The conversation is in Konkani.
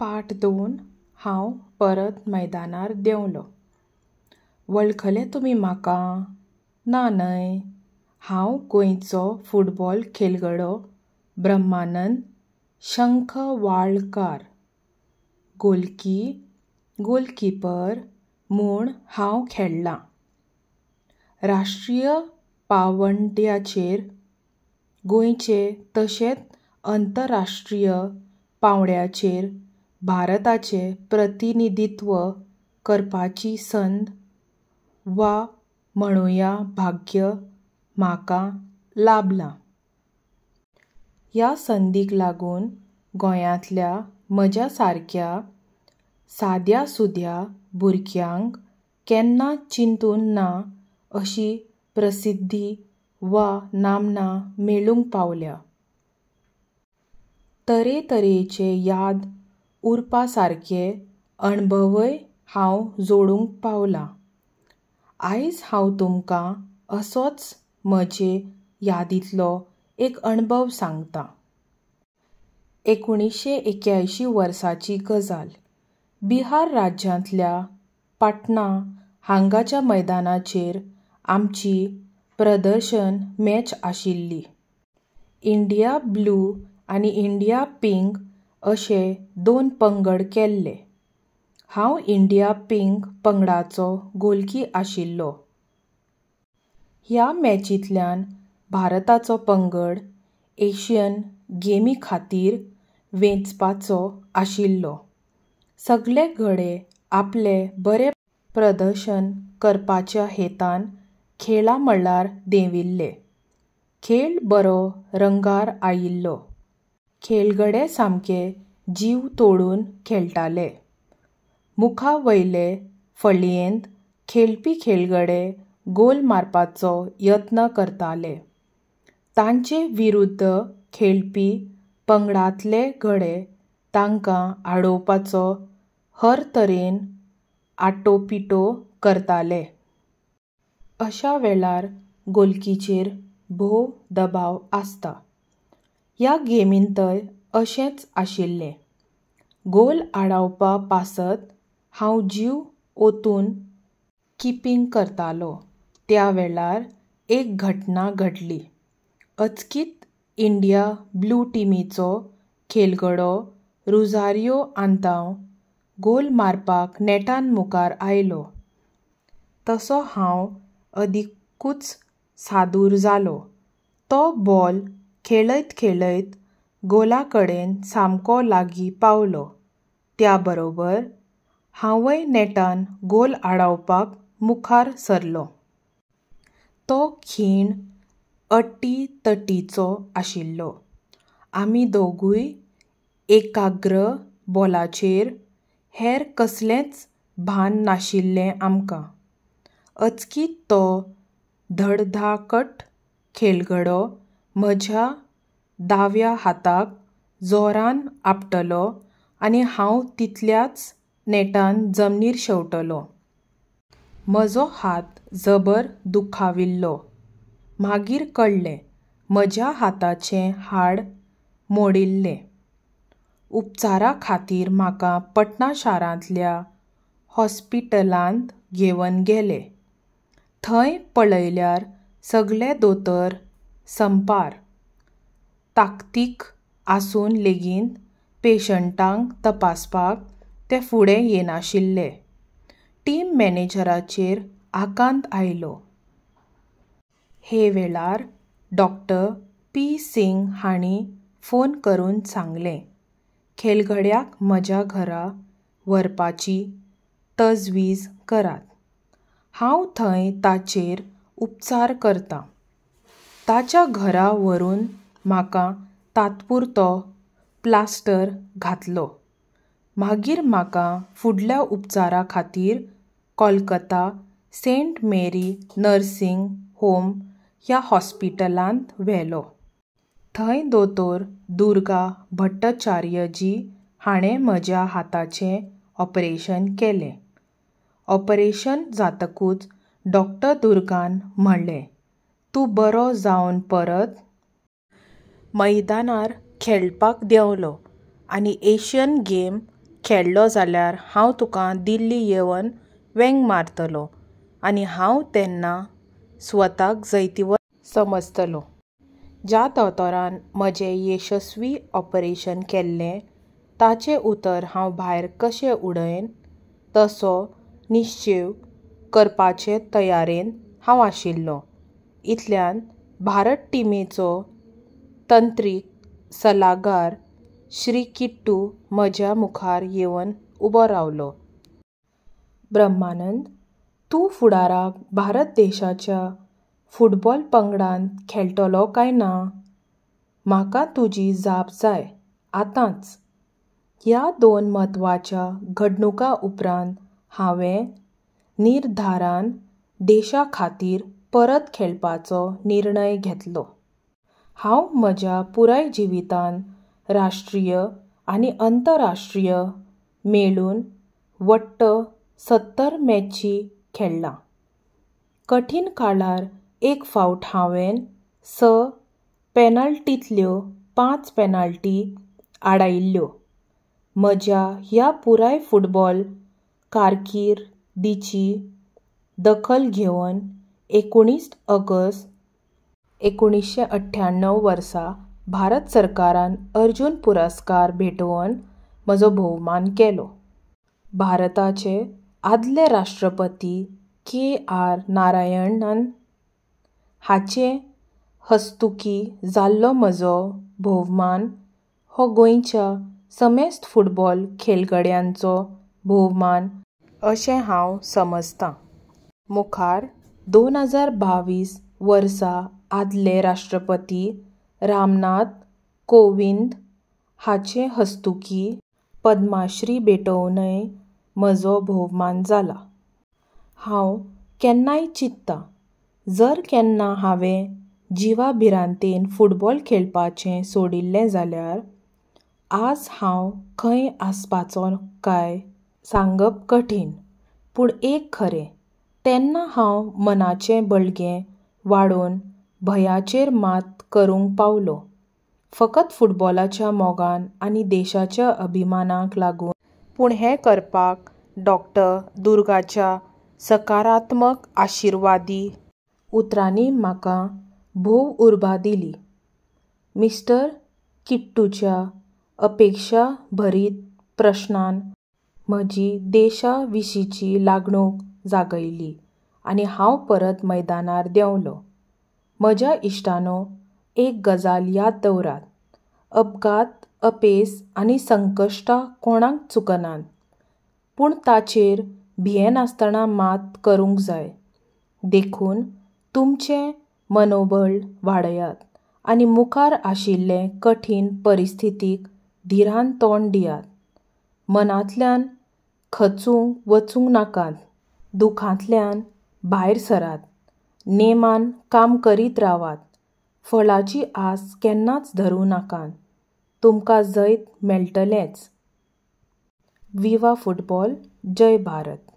पार्ट 2 हांव परत मैदानार देंवलो. वळखले तुमी म्हाका? ना न्हय. हांव गोंयचो फुटबॉल खेळगडो ब्रह्मानंद शंखवाळकार. गोलकीपर म्हूण हांव खेळ्ळां. राष्ट्रीय पांवड्याचेर गोंयचे तशेंच अंतरराष्ट्रीय पांवड्याचेर भारताचें प्रतिनिधित्व करपाची संद वा म्हणुया भाग्य म्हाका लाबलां. ह्या संदीक लागून गोंयांतल्या म्हज्या सारक्या साद्या-सुद्या भुरग्यांक केन्ना चिंतून ना अशी प्रसिद्धी वा नामना मेळूंक पावल्या. तरेतरेचे याद उरपा सारके अणभवय हांव जोडूंक पावलां. आयज हांव तुमकां असोच म्हजे यादींतलो एक अणभव सांगतां. 1981 वर्साची गजाल. बिहार राज्यांतल्या पाटणा हांगाच्या मैदानाचेर आमची प्रदर्शन मॅच आशिल्ली. इंडिया ब्लू आनी इंडिया पिंक अशे 2 पंगड केल्ले. हांव इंडिया पिंक पंगडाचो गोलकी आशिल्लो. ह्या मॅचींतल्यान भारताचो पंगड एशियन गेमी खातीर वेंचपाचो आशिल्लो. सगळे गडे आपले बरें प्रदर्शन करपाच्या हेतान खेळा मळार देंविल्ले. खेळ बरो रंगार आयिल्लो. खेळगडे सामके जीव तोडून खेळटाले. मुखा वयले फळयेंत खेळपी खेळगडे गोल मारपाचो यत्न करताले. तांचे विरुध्द खेळपी पंगडांतले गडे तांकां आडोवपाचो हर तरेन आटोपिटो करताले. अशा वेळार गोलकीचेर भोव दबाव आसता. ह्या गेमींतय अशेंच आशिल्लें. गोल आडावपा पासत हांव जीव ओतून कीपिंग करतालों. त्या वेळार एक घटना घडली. अचकीत इंडिया ब्लू टीमीचो खेळगडो रोझारियो आंताव गोल मारपाक नेटान मुखार आयलो. तसो हांव अदिकूच सादूर जालो. तो बॉल खेळयत गोला कडेन सामको लागीं पावलो. त्या बरोबर हांवय नेटान गोल आडावपाक मुखार सरलो. तो खीण अट्टीतट्टीचो आशिल्लो. आमी दोगूय एकाग्र बॉलाचेर. हेर कसलेंच भान नाशिल्लें आमकां. अचकीत तो धडधाकट खेळगडो म्हज्या दाव्या हाताक जोरान आपटलो आनी हांव तितल्याच नेटान जमनीर शेवटलो. म्हजो हात जबर दुखाविल्लो. मागीर कळ्ळें म्हज्या हाताचें हाड मोडिल्लें. उपचारा खातीर म्हाका पटना शारांतल्या हॉस्पिटलांत घेवन गेले. थंय पळयल्यार सगळे दोतोर संपार. ताकतीक आसून लेगीत पेशंटांक तपासपाक ते फुडें येनाशिल्ले. टीम मॅनेजराचेर आकांत आयलो. हे वेळार डॉ. पी. सिंग हांणी फोन करून सांगलें, खेळगड्याक म्हज्या घरा व्हरपाची तजवीज करात. हांव थंय ताचेर उपचार करतां. ताच्या घरा व्हरून म्हाका तात्पुरतो प्लास्टर घातलो. मागीर म्हाका फुडल्या उपचारा खातीर कोलकाता सेंट मेरी नर्सिंग होम ह्या हॉस्पिटलांत व्हेलो. थंय दोतोर दुर्गा भट्टाचार्यजी हाणें म्हज्या हाताचें ऑपरेशन केलें. ऑपरेशन जातकूच डॉ. दुर्गान म्हणलें, तूं बरो जावन परत मैदानार खेळपाक देंवलो आनी एशियन गेम खेळ्ळो जाल्यार हांव तुका दिल्ली येवन वेंग मारतलो आनी हांव तेन्ना स्वताक जैतिवंत समजतलो. ज्या दोतोरान म्हजें येशस्वी ऑपरेशन केल्लें ताचें उतर हांव भायर कशें उडयन तसो निश्चय करपाचे तयारेन हांव आशिल्लो. इतल्यान भारत टिमीचो तंत्रीक सल्लागार श्री किट्टू म्हज्या मुखार येवन उबो रावलो. ब्रह्मानंद, तूं फुडाराक भारत देशाच्या फुटबॉल पंगडांत खेळटलो काय ना? म्हाका तुजी जाप जाय आतांच. ह्या 2 म्हत्वाच्या घडणुकां उपरांत हांवें निर्धारान देशा खातीर परत खेळपाचो निर्णय घेतलो. हांव म्हज्या पुराय जिवितान राष्ट्रीय आनी अंतरराष्ट्रीय मेळून वट्ट 70 मॅची खेळ्ळां. कठीण काळार एक फावट हांवें 6 पेनल्टींतल्यो 5 पेनल्टी आडायिल्ल्यो. म्हज्या ह्या पुराय फुटबॉल कारकिर्दीची दखल घेवन 19 ऑगस्ट 1998 वर्सा भारत सरकारान अर्जुन पुरस्कार भेटोवन म्हजो भोवमान केलो. भारताचे आदले राष्ट्रपती के.आर. नारायणन हाचे हस्तुकीं जाल्लो म्हजो भोवमान हो गोंयच्या समेस्त फुटबॉल खेळगड्यांचो भोवमान अशें हांव समजतां. मुखार 2022 वर्सा आदले राष्ट्रपती रामनाथ कोविंद हाचे हस्तुकीं पद्मश्री भेटोवनय म्हजो भोवमान जाला. हांव केन्नाय चिंत्तां जर केन्ना हांवें जिवाभिरांतेन फुटबॉल खेळपाचें सोडिल्लें जाल्यार आज हांव खंय आसपाचो काय सांगप कठीण. पूण एक खरें, तेन्ना हांव मनाचें बळगें वाडोवन भयाचेर मात करूंक पावलों. फकत फुटबॉलाच्या मोगान आनी देशाच्या अभिमानाक लागून. पूण हें करपाक डॉ. दुर्गाच्या सकारात्मक आशिर्वादी उतरांनी म्हाका भोव उर्बा दिली. मिस्टर किट्टूच्या अपेक्षाभरीत प्रश्नान म्हजी देशा विशींची लागणूक जागयली आनी हांव परत मैदानार देंवलों. म्हज्या इश्टांनो, एक गजाल याद दवरात. अपघात, अपेस आनी संकश्टां कोणाक चुकनात. पूण ताचेर भियेनासतना मात करूंक जाय. देखून तुमचें मनोबळ वाडयात आनी मुखार आशिल्ले कठीण परिस्थितीक धीरान तोंड दियात. मनांतल्यान खचूंक वचूंक नाकात. दुखांतल्यान भायर सरात. नेमान काम करीत रावात. फळाची आस केन्नाच धरूं नाकात. तुमकां जैत मेळटलेंच. विवा फुटबॉल. जय भारत.